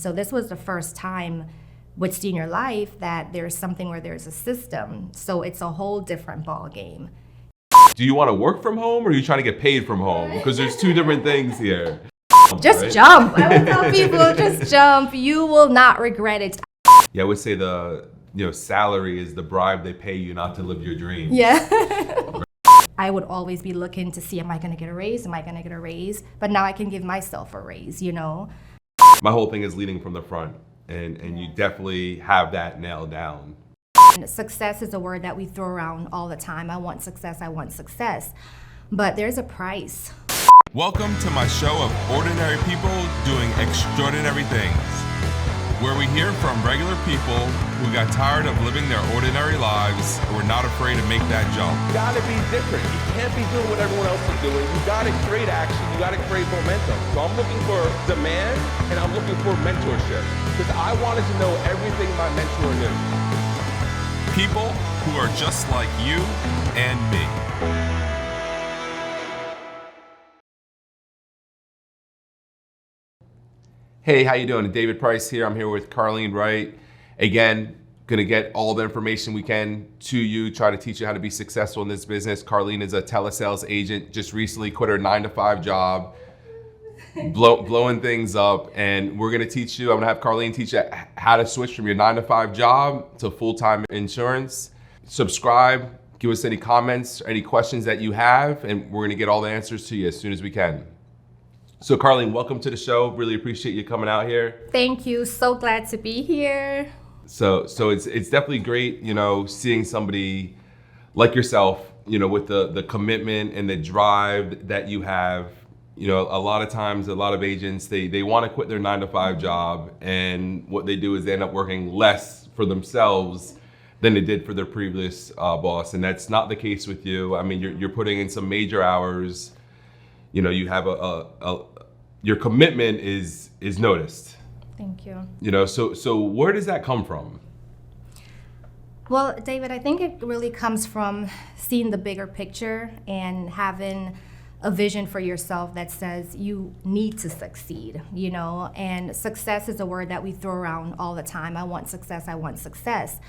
So this was the first time with senior life that there's something where there's a system. So it's a whole different ball game. Do you want to work from home or are you trying to get paid from home? Because there's two different things here. Just jump. I would tell people, just jump. You will not regret it. Yeah, I would say the salary is the bribe they pay you not to live your dream. Yeah. I would always be looking to see, am I going to get a raise? Am I going to get a raise? But now I can give myself a raise, My whole thing is leading from the front, and you definitely have that nailed down. Success is a word that we throw around all the time. I want success, I want success. But there's a price. Welcome to my show of ordinary people doing extraordinary things, where we hear from regular people who got tired of living their ordinary lives and were not afraid to make that jump. You gotta be different. You can't be doing what everyone else is doing. You gotta create action. You gotta create momentum. So I'm looking for demand and I'm looking for mentorship because I wanted to know everything my mentor knew. People who are just like you and me. Hey, how you doing? David Price here. I'm here with Carlene Wright. Again, gonna get all the information we can to you, try to teach you how to be successful in this business. Carlene is a telesales agent, just recently quit her 9-to-5 job, blowing things up, and we're gonna teach you, I'm gonna have Carlene teach you how to switch from your 9-to-5 job to full-time insurance. Subscribe, give us any comments, any questions that you have, and we're gonna get all the answers to you as soon as we can. So Carlene, welcome to the show. Really appreciate you coming out here. Thank you, so glad to be here. So it's definitely great, seeing somebody like yourself, with the commitment and the drive that you have. A lot of times, a lot of agents, they want to quit their 9-to-5 job, and what they do is they end up working less for themselves than they did for their previous boss, and that's not the case with you. I mean, you're putting in some major hours. You have your commitment is noticed. Thank you. So where does that come from? Well, David, I think it really comes from seeing the bigger picture and having a vision for yourself that says you need to succeed, and success is a word that we throw around all the time. I want success, I want success.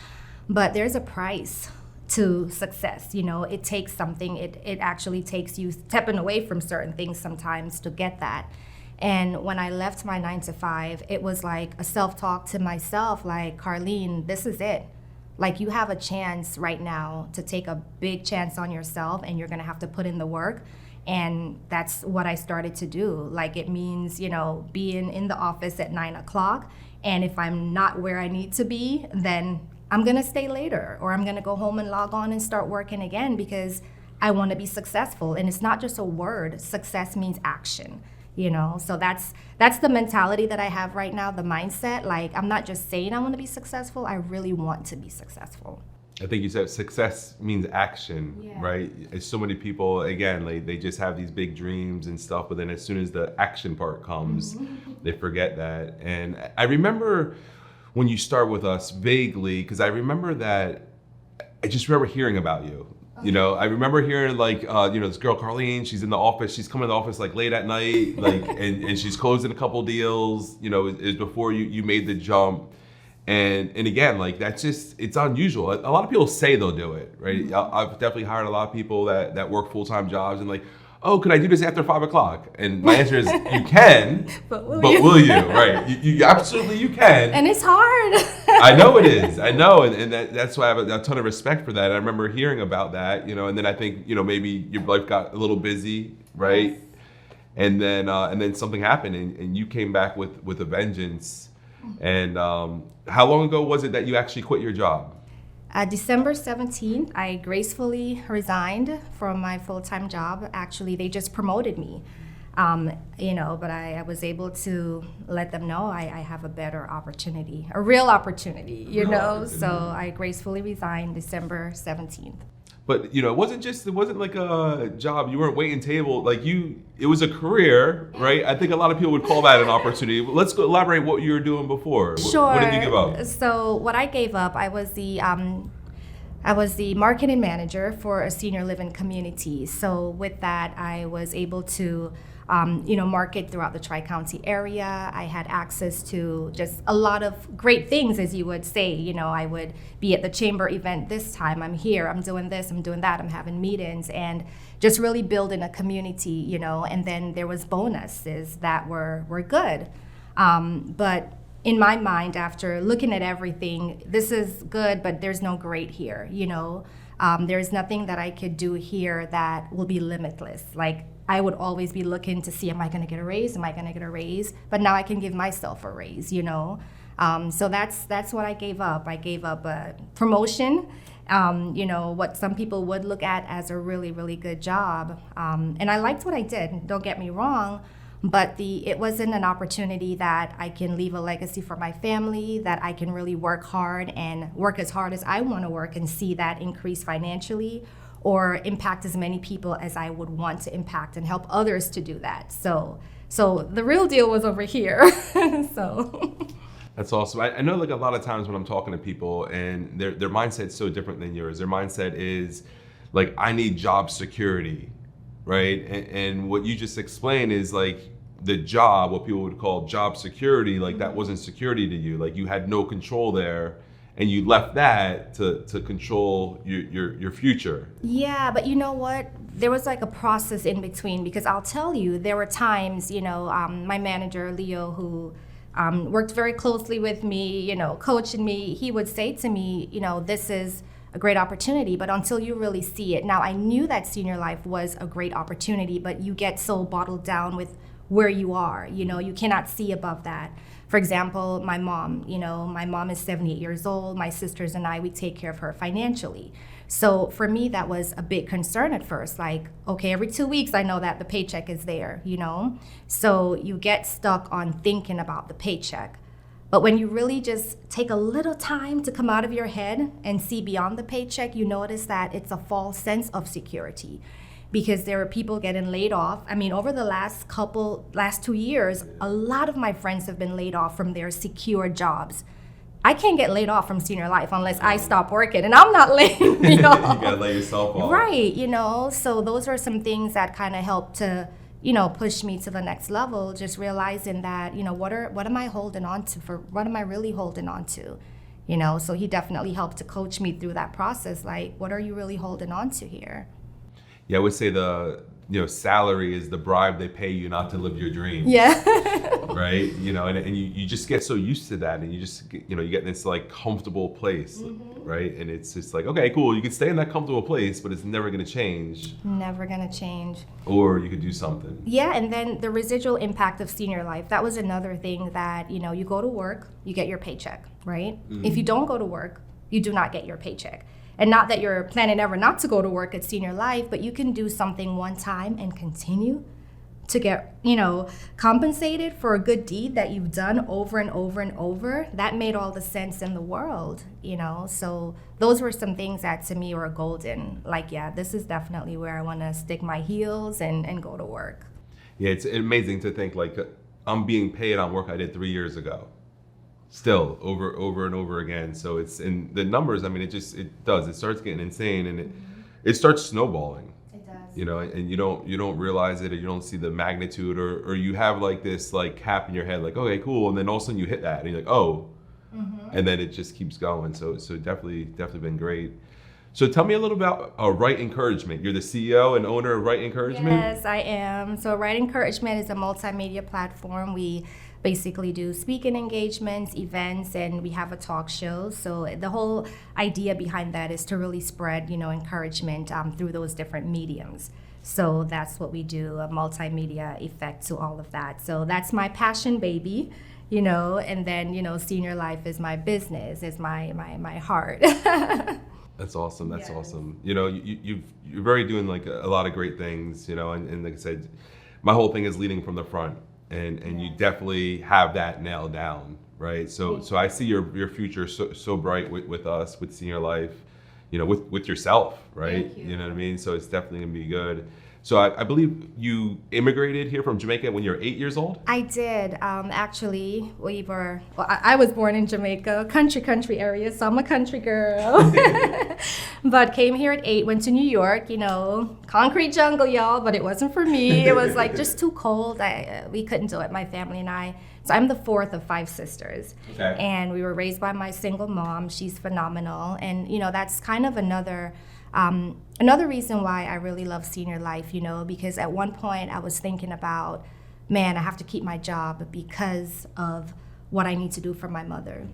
But there's a price to success. It takes something. It actually takes you stepping away from certain things sometimes to get that. And when I left my 9-to-5, it was like a self-talk to myself, like, Carlene, this is it. Like, you have a chance right now to take a big chance on yourself, and you're gonna have to put in the work. And that's what I started to do. Like, it means, being in the office at 9 o'clock. And if I'm not where I need to be, then I'm gonna stay later, or I'm gonna go home and log on and start working again because I wanna be successful. And it's not just a word, success means action, So that's the mentality that I have right now, the mindset. Like, I'm not just saying I wanna be successful, I really want to be successful. I think you said success means action, Yeah. right? So many people, again, they just have these big dreams and stuff, but then as soon as the action part comes, they forget that. And I remember when you start with us vaguely, because I remember that, I just remember hearing about you. I remember hearing this girl Carlene, she's in the office, she's coming to the office like late at night, and she's closing a couple deals, is before you made the jump. And again, that's just, it's unusual. A lot of people say they'll do it, right? I've definitely hired a lot of people that work full-time jobs and oh, could I do this after 5 o'clock? And my answer is, you can, but will you? Right? You absolutely you can. And it's hard. I know it is. I know, and that's why I have a ton of respect for that. I remember hearing about that, and then I think maybe your life got a little busy, right? Yes. And then something happened, and you came back with a vengeance. And how long ago was it that you actually quit your job? December 17th, I gracefully resigned from my full-time job. Actually, they just promoted me, but I was able to let them know I have a better opportunity, a real opportunity, So I gracefully resigned December 17th. But it wasn't like a job. You weren't waiting table. It was a career, right? I think a lot of people would call that an opportunity. Let's go elaborate what you were doing before. Sure. What did you give up? So what I gave up, I was the marketing manager for a senior living community. So with that, I was able to market throughout the Tri-County area. I had access to just a lot of great things, as you would say. I would be at the chamber event this time. I'm here, I'm doing this, I'm doing that, I'm having meetings, and just really building a community, and then there was bonuses that were good. But in my mind, after looking at everything, this is good, but there's no great here, There's nothing that I could do here that will be limitless. Like, I would always be looking to see, am I gonna get a raise? Am I gonna get a raise? But now I can give myself a raise, So that's what I gave up. I gave up a promotion, what some people would look at as a really, really good job. And I liked what I did, don't get me wrong, but it wasn't an opportunity that I can leave a legacy for my family, that I can really work hard and work as hard as I wanna work and see that increase financially, or impact as many people as I would want to impact and help others to do that. So the real deal was over here. So. That's awesome. I know, like, a lot of times when I'm talking to people and their mindset's so different than yours. Their mindset is like, I need job security, right? And what you just explained is like the job, what people would call job security, like that wasn't security to you. Like, you had no control there. And you left that to control your future. Yeah, but you know what? There was like a process in between, because I'll tell you, there were times, my manager, Leo, who worked very closely with me, coaching me, he would say to me, this is a great opportunity, but until you really see it. Now, I knew that senior life was a great opportunity, but you get so bottled down with where you are, you cannot see above that. For example, my mom is 78 years old. My sisters and I, we take care of her financially. So for me, that was a big concern at first. Like, okay, every 2 weeks, I know that the paycheck is there, So you get stuck on thinking about the paycheck. But when you really just take a little time to come out of your head and see beyond the paycheck, you notice that it's a false sense of security. Because there are people getting laid off. I mean, over the last 2 years, a lot of my friends have been laid off from their secure jobs. I can't get laid off from senior life unless I stop working, and I'm not laying me off. You gotta lay yourself off. Right, so those are some things that kind of help to, push me to the next level, just realizing that, what am I holding on to what am I really holding on to? So he definitely helped to coach me through that process. Like, what are you really holding on to here? Yeah, I would say salary is the bribe they pay you not to live your dreams. Yeah. Right? And you just get so used to that, and you just get, you get in this like comfortable place, right? And it's just like, okay, cool, you can stay in that comfortable place, but it's never gonna change. Never gonna change. Or you could do something. Yeah, and then the residual impact of senior life, that was another thing that, you go to work, you get your paycheck, right? If you don't go to work, you do not get your paycheck. And not that you're planning ever not to go to work at senior life, but you can do something one time and continue to get, compensated for a good deed that you've done over and over and over. That made all the sense in the world, So those were some things that to me were golden. Like, yeah, this is definitely where I want to stick my heels and go to work. Yeah, it's amazing to think like I'm being paid on work I did 3 years ago. Still over and over again. So it's in the numbers. I mean, it starts getting insane, and it starts snowballing. It does. And you don't realize it, or you don't see the magnitude, or you have like this like cap in your head, like, okay, cool, and then all of a sudden you hit that, and you're like, oh, and then it just keeps going. So definitely been great. So tell me a little about Right Encouragement. You're the CEO and owner of Right Encouragement? Yes, I am. So Right Encouragement is a multimedia platform. We basically do speaking engagements, events, and we have a talk show. So the whole idea behind that is to really spread, encouragement through those different mediums. So that's what we do, a multimedia effect to all of that. So that's my passion baby, and then, senior life is my business, is my heart. That's awesome. That's Yes. awesome. You're very doing like a lot of great things, and like I said, my whole thing is leading from the front. And you definitely have that nailed down, right? So I see your future so bright with us, with senior life, with yourself, right? Thank you. know what I mean? So it's definitely gonna be good. So I believe you immigrated here from Jamaica when you were 8 years old? I did. Actually, I was born in Jamaica, country area, so I'm a country girl. But came here at 8, went to New York, concrete jungle, y'all, but it wasn't for me. It was like just too cold. We couldn't do it, my family and I. So I'm the 4th of 5 sisters. Okay. And we were raised by my single mom. She's phenomenal. And, that's kind of another reason why I really love senior life, because at one point I was thinking about, man, I have to keep my job because of what I need to do for my mother.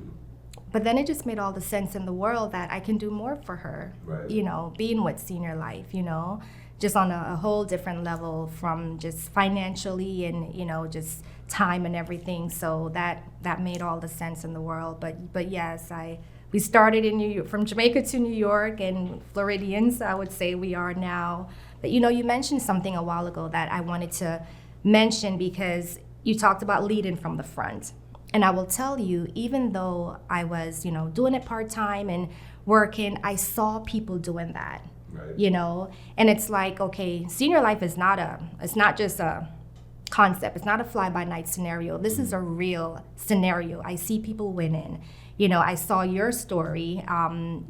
But then it just made all the sense in the world that I can do more for her, right. Being with senior life, just on a whole different level from just financially and, just time and everything. So that made all the sense in the world. But yes, we started in New York, from Jamaica to New York, and Floridians, I would say we are now. But you mentioned something a while ago that I wanted to mention, because you talked about leading from the front. And I will tell you, even though I was, doing it part-time and working, I saw people doing that, right. And it's like, okay, senior life is it's not just a concept. It's not a fly-by-night scenario. This is a real scenario. I see people winning. I saw your story,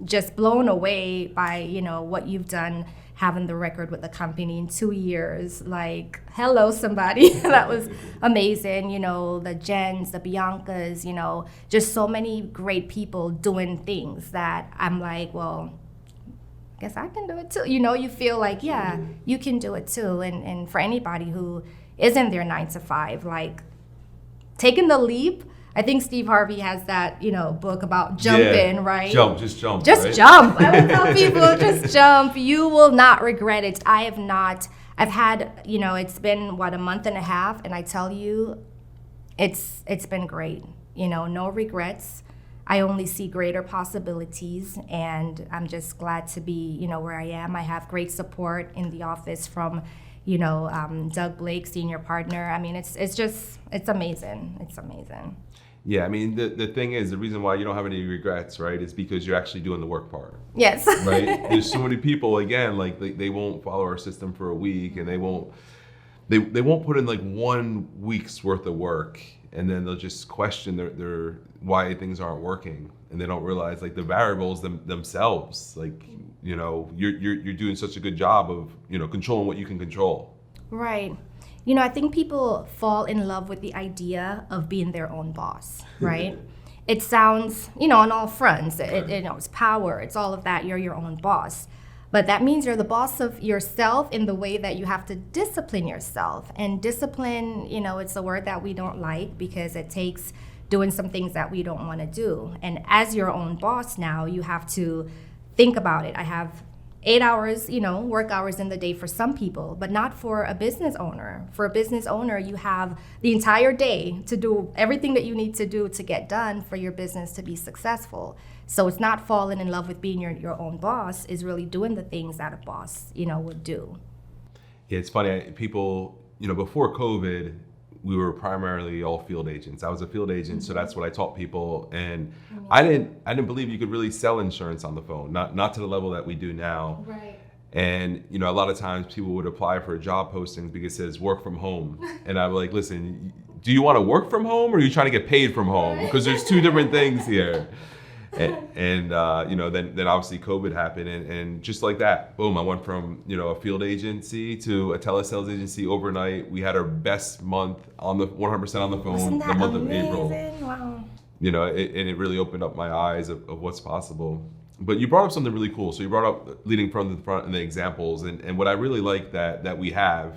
just blown away by, what you've done, having the record with the company in 2 years. Like, hello, somebody. That was amazing. The Jens, the Biancas, just so many great people doing things that I'm like, well, I guess I can do it too. You feel like, yeah, you can do it too. And for anybody who isn't their 9 to 5, like, taking the leap. I think Steve Harvey has that, book about jumping, right? Just jump. Just right? jump. I would tell people, just jump. You will not regret it. I've had, it's been, a month and a half, and I tell you, it's been great. No regrets. I only see greater possibilities, and I'm just glad to be, where I am. I have great support in the office from, Doug Blake, senior partner. I mean, it's amazing. It's amazing. Yeah, I mean, the thing is, the reason why you don't have any regrets, right, is because you're actually doing the work part. Yes. Right? There's so many people, again, like they won't follow our system for a week, and they won't put in like 1 week's worth of work, and then they'll just question their why things aren't working, and they don't realize like the variables themselves, like, you're doing such a good job of, controlling what you can control. Right. I think people fall in love with the idea of being their own boss, right? It sounds, on all fronts. It's power. It's all of that. You're your own boss. But that means you're the boss of yourself in the way that you have to discipline yourself. And discipline, it's a word that we don't like because it takes doing some things that we don't want to do. And as your own boss now, you have to think about it. I have 8 hours, work hours in the day for some people, but not for a business owner. For a business owner, you have the entire day to do everything that you need to do to get done for your business to be successful. So it's not falling in love with being your own boss, is really doing the things that a boss, would do. Yeah, it's funny. People, before COVID, we were primarily all field agents. I was a field agent, so that's what I taught people. And I didn't believe you could really sell insurance on the phone, not to the level that we do now. Right. And a lot of times people would apply for job postings because it says work from home, and I'm like, listen, do you want to work from home or are you trying to get paid from home? Because there's two different things here. And then obviously COVID happened, and just like that, boom, I went from a field agency to a telesales agency overnight. We had our best month on the 100% on the phone. Wasn't that the month amazing? of April. Wow. And it really opened up my eyes of what's possible. But you brought up something really cool. So you brought up leading from the front and the examples, and what I really like that we have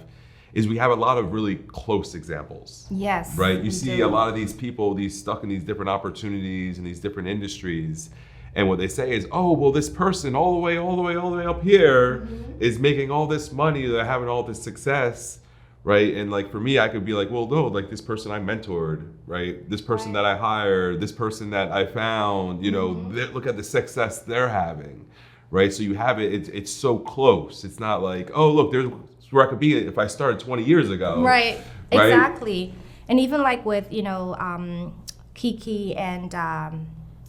is we have a lot of really close examples. Yes. Right? You see a lot of these people, these stuck in these different opportunities and these different industries. And what they say is, oh, well, this person all the way up here is making all this money, they're having all this success, right? And like for me, I could be like, well, no, like this person I mentored, right? This person that I hired, this person that I found, look at the success they're having, right? So you have it's so close. It's not like, oh, look, there's where I could be if I started 20 years ago. Right, exactly. And even like with, Kiki and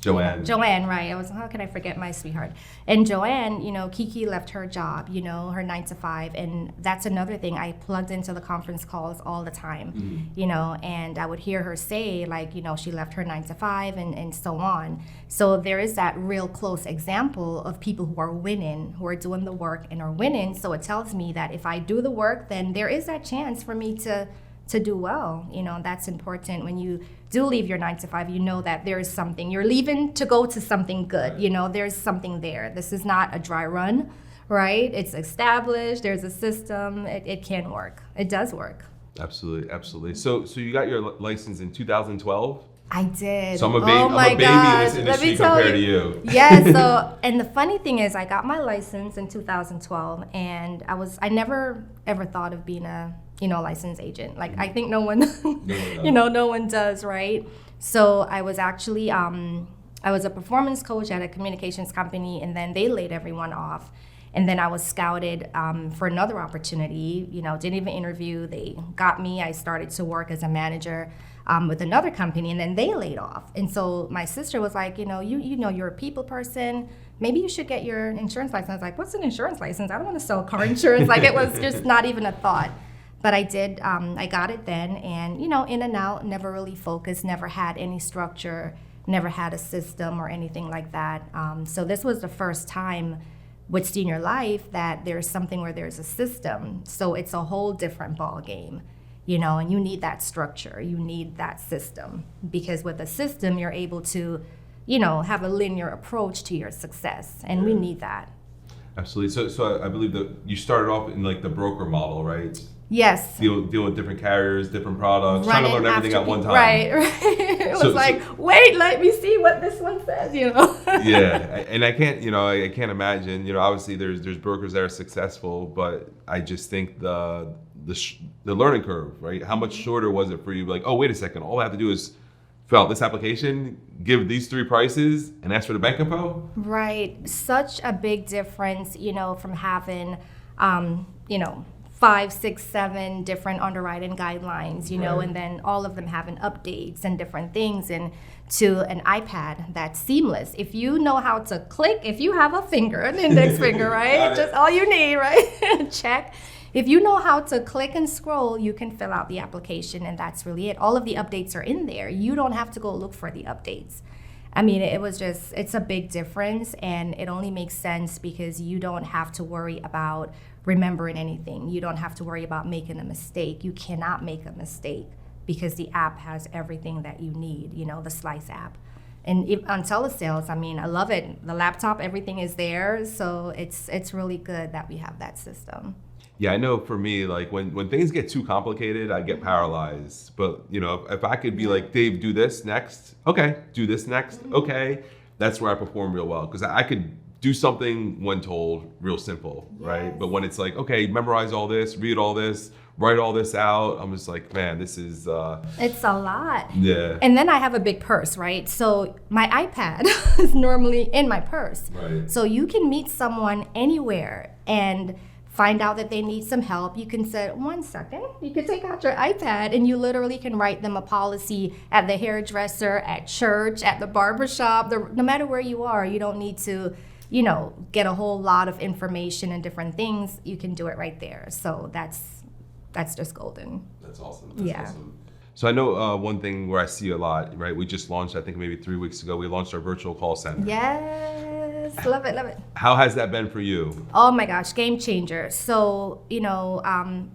Joanne. Joanne, right. How can I forget my sweetheart? And Joanne, Kiki left her job, her 9 to 5. And that's another thing. I plugged into the conference calls all the time, and I would hear her say, like, she left her 9 to 5 and so on. So there is that real close example of people who are winning, who are doing the work and are winning. So it tells me that if I do the work, then there is that chance for me to do well. That's important. When you do leave your 9 to 5, that there is something. You're leaving to go to something good. There's something there. This is not a dry run, right? It's established. There's a system. It can work. It does work. Absolutely, absolutely. So you got your license in 2012? I did. So I'm a baby, oh my I'm a baby gosh. in this industry compared to you. Yeah, so, and the funny thing is I got my license in 2012, and I never ever thought of being a licensed agent. Like, I think no one, no one does, right? So I was actually, I was a performance coach at a communications company, and then they laid everyone off. And then I was scouted for another opportunity, didn't even interview. They got me. I started to work as a manager with another company, and then they laid off. And so my sister was like, you're a people person. Maybe you should get your insurance license. I was like, what's an insurance license? I don't want to sell car insurance. Like, it was just not even a thought. But I did, I got it then, and, in and out, never really focused, never had any structure, never had a system or anything like that. So this was the first time with Senior Life that there's something where there's a system. So it's a whole different ball game, and you need that structure, you need that system, because with a system, you're able to, have a linear approach to your success, and we need that. Absolutely. So I believe that you started off in like the broker model, right? Yes. Dealing with different carriers, different products, trying to learn everything at one time. Right. It was wait, let me see what this one says, Yeah, and I can't imagine, obviously there's brokers that are successful, but I just think the learning curve, right? How much shorter was it for you? Like, oh, wait a second, all I have to do is fill out this application, give these 3 prices, and ask for the bank info? Right. Such a big difference, from having, 5, 6, 7 different underwriting guidelines, Right. and then all of them having updates and different things, and to an iPad that's seamless. If you know how to click, if you have an index finger, right? Just all you need, right? Check. If you know how to click and scroll, you can fill out the application, and that's really it. All of the updates are in there. You don't have to go look for the updates. I mean, it's a big difference, and it only makes sense because you don't have to worry about remembering anything. You don't have to worry about making a mistake. You cannot make a mistake because the app has everything that you need, the Slice app. And on telesales, I mean, I love it. The laptop, everything is there, so it's really good that we have that system. Yeah, I know for me, like when things get too complicated, I get paralyzed. But if I could be like, Dave, do this next. Okay, do this next. Okay, that's where I perform real well, because I could do something when told real simple, right? Yes. But when it's like, okay, memorize all this, read all this, write all this out, I'm just like, man, this is it's a lot. Yeah. And then I have a big purse, right? So my iPad is normally in my purse. Right. So you can meet someone anywhere and find out that they need some help. You can say, 1 second, you can take out your iPad and you literally can write them a policy at the hairdresser, at church, at the barbershop, no matter where you are. You don't need to, get a whole lot of information and different things. You can do it right there. So that's just golden. That's awesome. Yeah. Awesome. So I know one thing where I see a lot, right? We just launched, I think maybe 3 weeks ago, we launched our virtual call center. Yes, love it, love it. How has that been for you? Oh my gosh, game changer. So,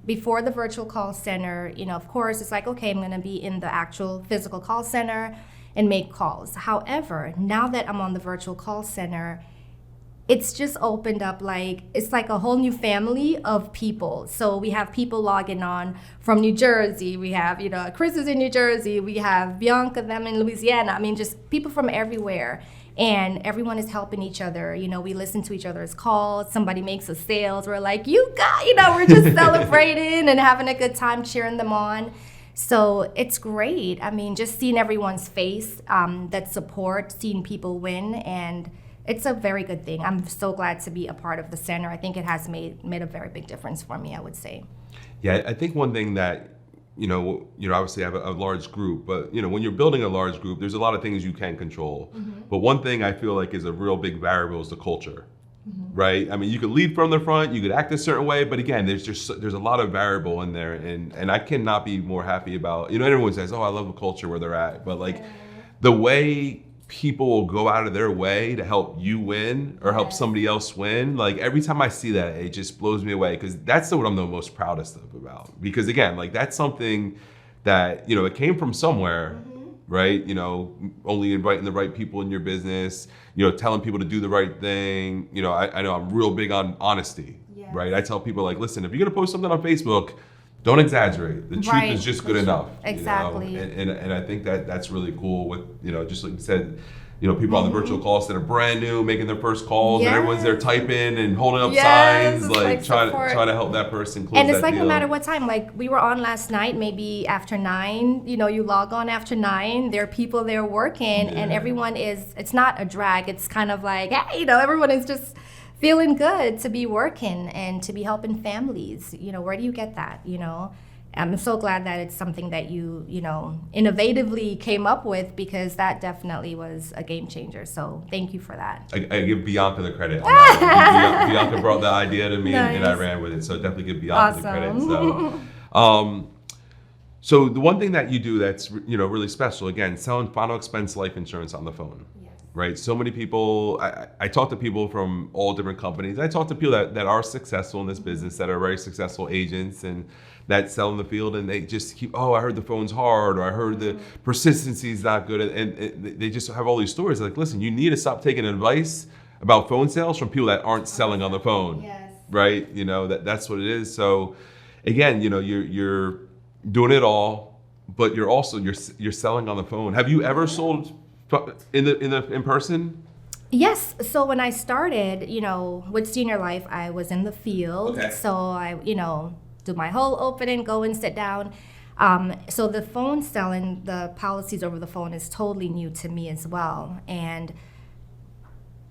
before the virtual call center, of course, it's like, okay, I'm gonna be in the actual physical call center and make calls. However, now that I'm on the virtual call center, it's just opened up it's like a whole new family of people. So we have people logging on from New Jersey. We have, Chris is in New Jersey. We have Bianca, them in Louisiana. I mean, just people from everywhere. And everyone is helping each other. We listen to each other's calls. Somebody makes a sales. We're like, we're just celebrating and having a good time, cheering them on. So it's great. I mean, just seeing everyone's face, that support, seeing people win, and it's a very good thing. I'm so glad to be a part of the center. I think it has made a very big difference for me, I would say. Yeah, I think one thing that obviously have a large group, but when you're building a large group, there's a lot of things you can control. But one thing I feel like is a real big variable is the culture, right? I mean, you could lead from the front, you could act a certain way, but again, there's a lot of variable in there, and I cannot be more happy about, everyone says, oh, I love the culture where they're at, but like the way people will go out of their way to help you win or help somebody else win. Like every time I see that, it just blows me away, because that's what I'm the most proudest of about. Because again, like that's something that, it came from somewhere, right? Only inviting the right people in your business, telling people to do the right thing. I know I'm real big on honesty, right? I tell people like, listen, if you're gonna post something on Facebook, don't exaggerate. The truth is just good enough. Exactly. And I think that's really cool with, just like you said, people on the virtual calls that are brand new, making their first calls, and everyone's there typing and holding up signs, like trying to help that person close that deal. And it's like no matter what time, like we were on last night, maybe after 9, you log on after 9, there are people there working, and everyone it's not a drag. It's kind of like, hey, everyone is just feeling good to be working and to be helping families. Where do you get that? I'm so glad that it's something that you innovatively came up with, because that definitely was a game changer. So thank you for that. I give Bianca the credit on that. Bianca brought the idea to me, and I ran with it. So definitely give Bianca the credit. So the one thing that you do that's really special, again, selling final expense life insurance on the phone. Right, so many people. I talk to people from all different companies. I talk to people that are successful in this business, that are very successful agents, and that sell in the field, and they just keep, oh, I heard the phone's hard, or I heard the persistency is not good, and they just have all these stories. Like, listen, you need to stop taking advice about phone sales from people that aren't selling on the phone. Right, that's what it is. So, again, you're doing it all, but you're also you're selling on the phone. Have you ever sold in person? Yes. So when I started, with Senior Life, I was in the field. Okay. So I, do my whole opening, go and sit down. So the phone selling, the policies over the phone is totally new to me as well. And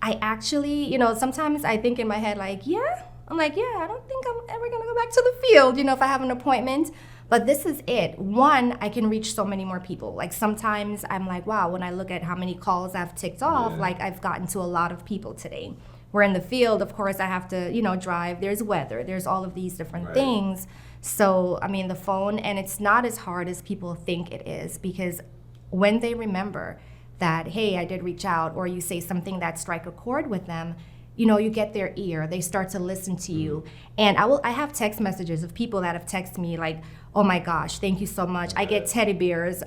I actually, sometimes I think in my head like, I'm like, I don't think I'm ever going to go back to the field, if I have an appointment. But this is it. One, I can reach so many more people. Like sometimes I'm like, wow, when I look at how many calls I've ticked off, like I've gotten to a lot of people today. We're in the field, of course, I have to, drive. There's weather. There's all of these different things. So, the phone, and it's not as hard as people think it is, because when they remember that, hey, I did reach out, or you say something that strike a chord with them, you get their ear. They start to listen to you. And I have text messages of people that have texted me like, oh my gosh, thank you so much. I get teddy bears.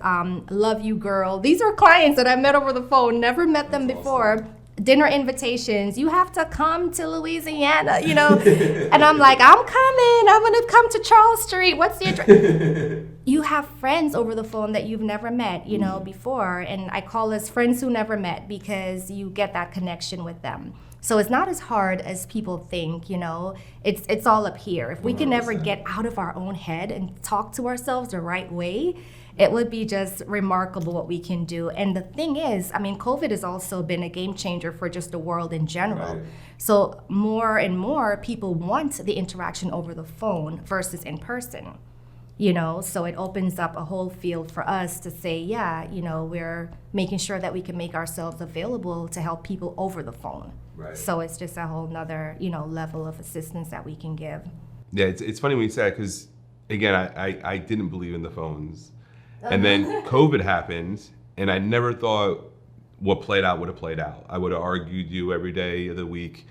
Love you, girl. These are clients that I met over the phone, never met them before. Awesome. Dinner invitations. You have to come to Louisiana, And I'm like, I'm coming. I'm going to come to Charles Street. What's the address? You have friends over the phone that you've never met, before. And I call us friends who never met, because you get that connection with them. So it's not as hard as people think, it's all up here. If we can never get out of our own head and talk to ourselves the right way, it would be just remarkable what we can do. And the thing is, COVID has also been a game changer for just the world in general. Right. So more and more people want the interaction over the phone versus in person. So it opens up a whole field for us to say, we're making sure that we can make ourselves available to help people over the phone. Right. So it's just a whole nother, level of assistance that we can give. Yeah, it's funny when you say that, because again, I didn't believe in the phones. And then COVID happened, and I never thought what played out would have played out. I would have argued you every day of the week,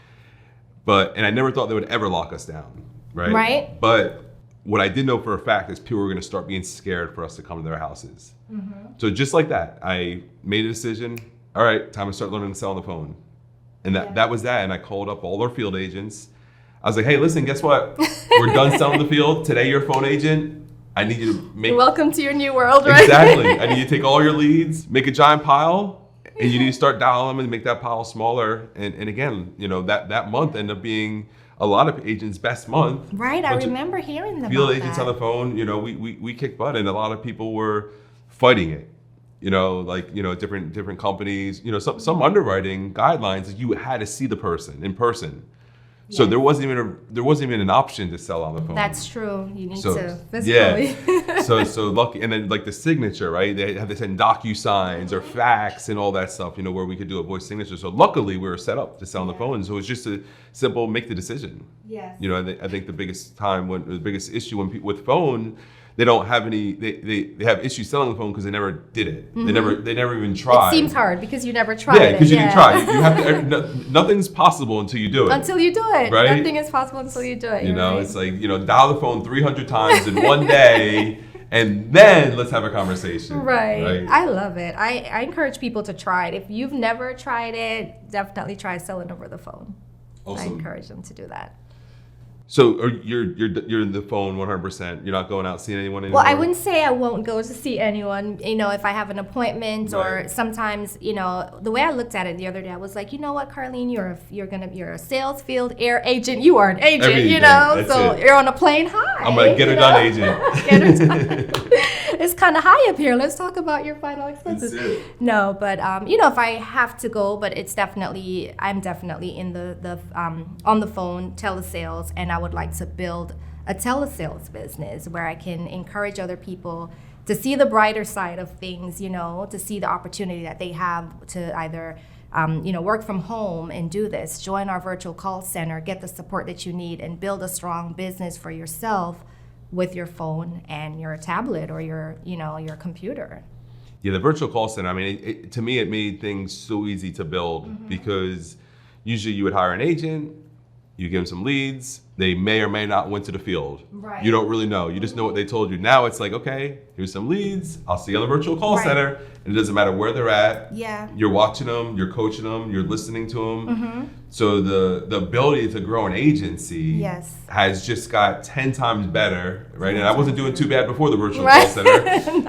and I never thought they would ever lock us down, right? Right. But what I did know for a fact is people were going to start being scared for us to come to their houses. Mm-hmm. So just like that, I made a decision. All right, time to start learning to sell on the phone. And that was that. And I called up all our field agents. I was like, hey, listen, guess what? We're done selling the field. Today, you're a phone agent. I need you to make... Welcome to your new world, right? Exactly. I need you to take all your leads, make a giant pile, and you need to start dialing them and make that pile smaller. And again, that month ended up being a lot of agents' best month. Right, I remember hearing them. Field agents on the phone, we kicked butt, and a lot of people were fighting it. Different companies, some underwriting guidelines, you had to see the person in person. So Yes. there wasn't even an option to sell on the phone. That's true. You need So, to physically. yeah. so lucky, and then like the signature, right? They had to send DocuSigns or fax and all that stuff, where we could do a voice signature. So luckily we were set up to sell on the phone. So it was just a simple make the decision. Yes. I think the biggest issue with phone, they don't have any. They have issues selling the phone because they never did it. They never even tried. It seems hard because you never tried it. Yeah, because you didn't try. You have to. Nothing's possible until you do it. Until you do it. Right? Nothing is possible until you do it. It's like, dial the phone 300 times in one day, and then let's have a conversation. Right. I love it. I encourage people to try it. If you've never tried it, definitely try selling over the phone. Awesome. I encourage them to do that. So you're in the phone 100%. You're not going out seeing anyone anymore? Well, I wouldn't say I won't go to see anyone, if I have an appointment or Right. sometimes, the way I looked at it the other day, I was like, you know what, Carlene, you're a sales field air agent. You are an agent, Everything. That's so it. you're on a plane. Hi. I'm a get her done agent. Get her done. It's kind of high up here. Let's talk about your final expenses. That's it. No, but if I have to go, but I'm definitely in the on the phone telesales, and I would like to build a telesales business where I can encourage other people to see the brighter side of things, to see the opportunity that they have to either work from home and do this, join our virtual call center, get the support that you need, and build a strong business for yourself with your phone and your tablet or your computer. Yeah, the virtual call center, I mean, to me, it made things so easy to build because usually you would hire an agent, you give them some leads, they may or may not went to the field. Right. You don't really know. You just know what they told you. Now it's like, okay, here's some leads. I'll see you on the virtual call Right. center. And it doesn't matter where they're at. Yeah. You're watching them, you're coaching them, you're listening to them. So the ability to grow an agency Yes. has just got 10 times better, right? And I wasn't doing too bad before the virtual Right. call center.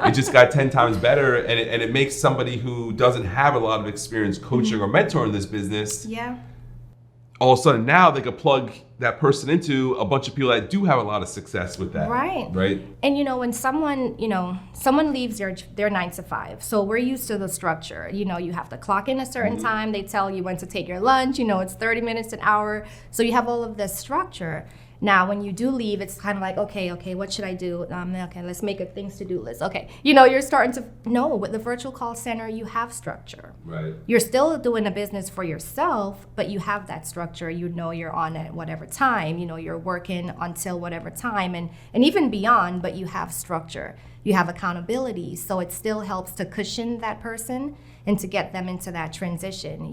It just got 10 times better. And it makes somebody who doesn't have a lot of experience coaching or mentoring this business, Yeah. all of a sudden now they could plug that person into a bunch of people that do have a lot of success with that. Right. Right. And when someone leaves their 9 to 5, so we're used to the structure. You have to clock in a certain time. They tell you when to take your lunch. It's 30 minutes, an hour. So you have all of this structure. Now, when you do leave, it's kind of like, okay, what should I do? Okay, let's make a things to do list. Okay, you're starting to know with the virtual call center, you have structure. Right. You're still doing a business for yourself, but you have that structure. You're on at whatever time. You're working until whatever time, and even beyond. But you have structure. You have accountability, so it still helps to cushion that person and to get them into that transition.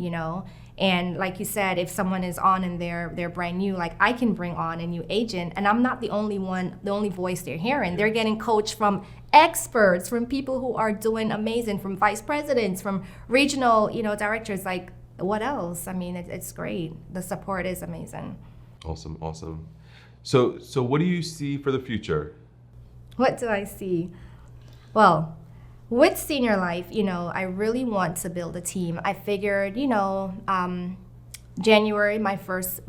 And like you said, if someone is on and they're brand new, like I can bring on a new agent, and I'm not the only voice they're hearing. They're getting coached from experts, from people who are doing amazing, from vice presidents, from regional, directors. Like, what else? I mean, it's great. The support is amazing. Awesome. So what do you see for the future? What do I see? Well, with Senior Life, I really want to build a team. I figured, January, my first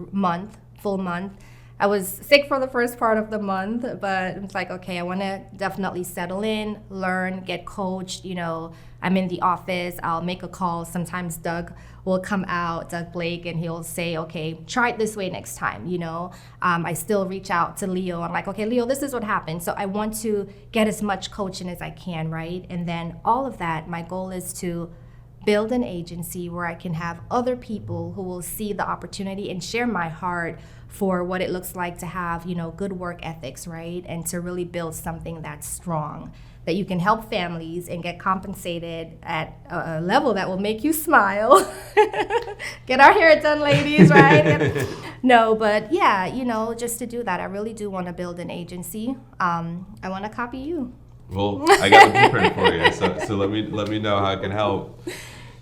full month, I was sick for the first part of the month, but it's like, okay, I want to definitely settle in, learn, get coached. I'm in the office, I'll make a call. Sometimes Doug will come out, Doug Blake, and he'll say, okay, try it this way next time. I still reach out to Leo. I'm like, okay, Leo, this is what happened. So I want to get as much coaching as I can, right? And then all of that, my goal is to build an agency where I can have other people who will see the opportunity and share my heart for what it looks like to have, good work ethics, right? And to really build something that's strong, that you can help families and get compensated at a level that will make you smile. Get our hair done, ladies, right? No, but yeah, just to do that, I really do want to build an agency. I want to copy you. Well, I got a blueprint for you, so let me know how I can help.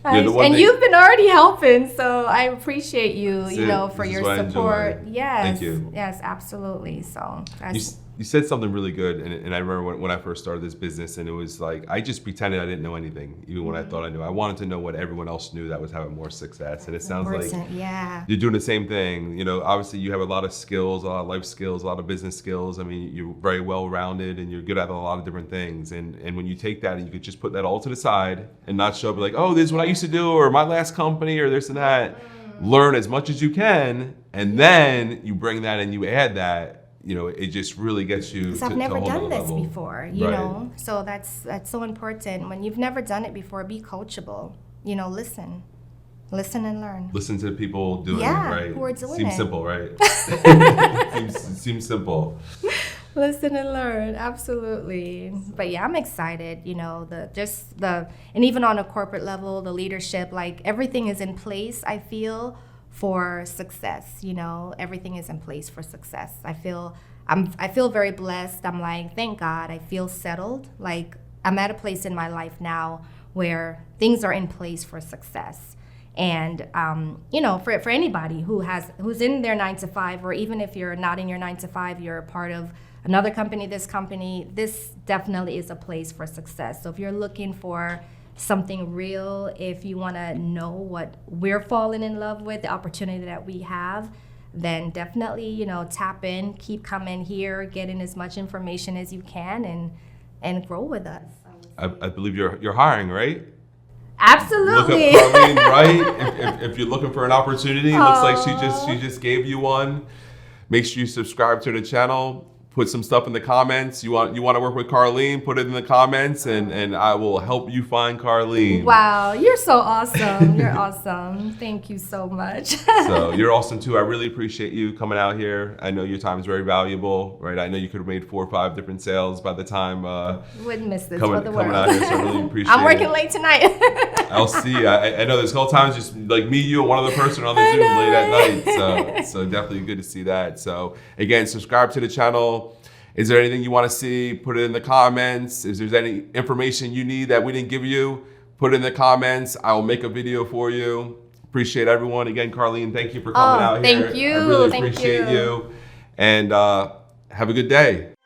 And you've been already helping, so I appreciate you, for This is your what I enjoy. support. Yes, Thank you. Yes, absolutely. So that's, You said something really good, and I remember when I first started this business, and it was like I just pretended I didn't know anything, even when I thought I knew. I wanted to know what everyone else knew that was having more success, and it sounds like yeah. you're doing the same thing. Obviously you have a lot of skills, a lot of life skills, a lot of business skills. I mean, you're very well-rounded, and you're good at a lot of different things. And when you take that and you could just put that all to the side and not show up like, oh, this is what I used to do, or my last company, or this and that. learn as much as you can, and then you bring that and you add that, you know, it just really gets you Because to, I've to never a whole done nother this level. before, you Right. know? So that's so important. When you've never done it before, be coachable. You know, listen. Listen and learn. Listen to people doing Yeah, it, right? who are doing Seems it. simple, right? seems simple. Listen and learn, absolutely. But yeah, I'm excited, you know, and even on a corporate level, the leadership, like everything is in place, I feel, for success, you know, everything is in place for success. I feel very blessed. I'm like, thank God, I feel settled. Like I'm at a place in my life now where things are in place for success. And you know, for anybody who's in their 9 to 5, or even if you're not in your 9 to 5, you're a part of another company, this definitely is a place for success. So if you're looking for something real, if you want to know what we're falling in love with, the opportunity that we have, then definitely, you know, tap in, keep coming here, get in as much information as you can, and grow with us. I believe you're hiring, right? Absolutely. Look up Carlene, right? If you're looking for an opportunity, it looks like she just gave you one. Make sure you subscribe to the channel. Put some stuff in the comments. You want to work with Carlene? Put it in the comments, and I will help you find Carlene. Wow, you're so awesome. You're awesome. Thank you so much. So you're awesome too. I really appreciate you coming out here. I know your time is very valuable, right? I know you could have made 4 or 5 different sales by the time Wouldn't miss this coming for the world. out here. So I really appreciate I'm working it. late tonight. I'll see. I know there's a couple times just like me, you, and one other person on the Zoom late at night. So definitely good to see that. So again, subscribe to the channel. Is there anything you want to see? Put it in the comments. If there's any information you need that we didn't give you, put it in the comments. I will make a video for you. Appreciate everyone. Again, Carlene, thank you for coming out here. Thank you. I really Thank appreciate you. you. And have a good day.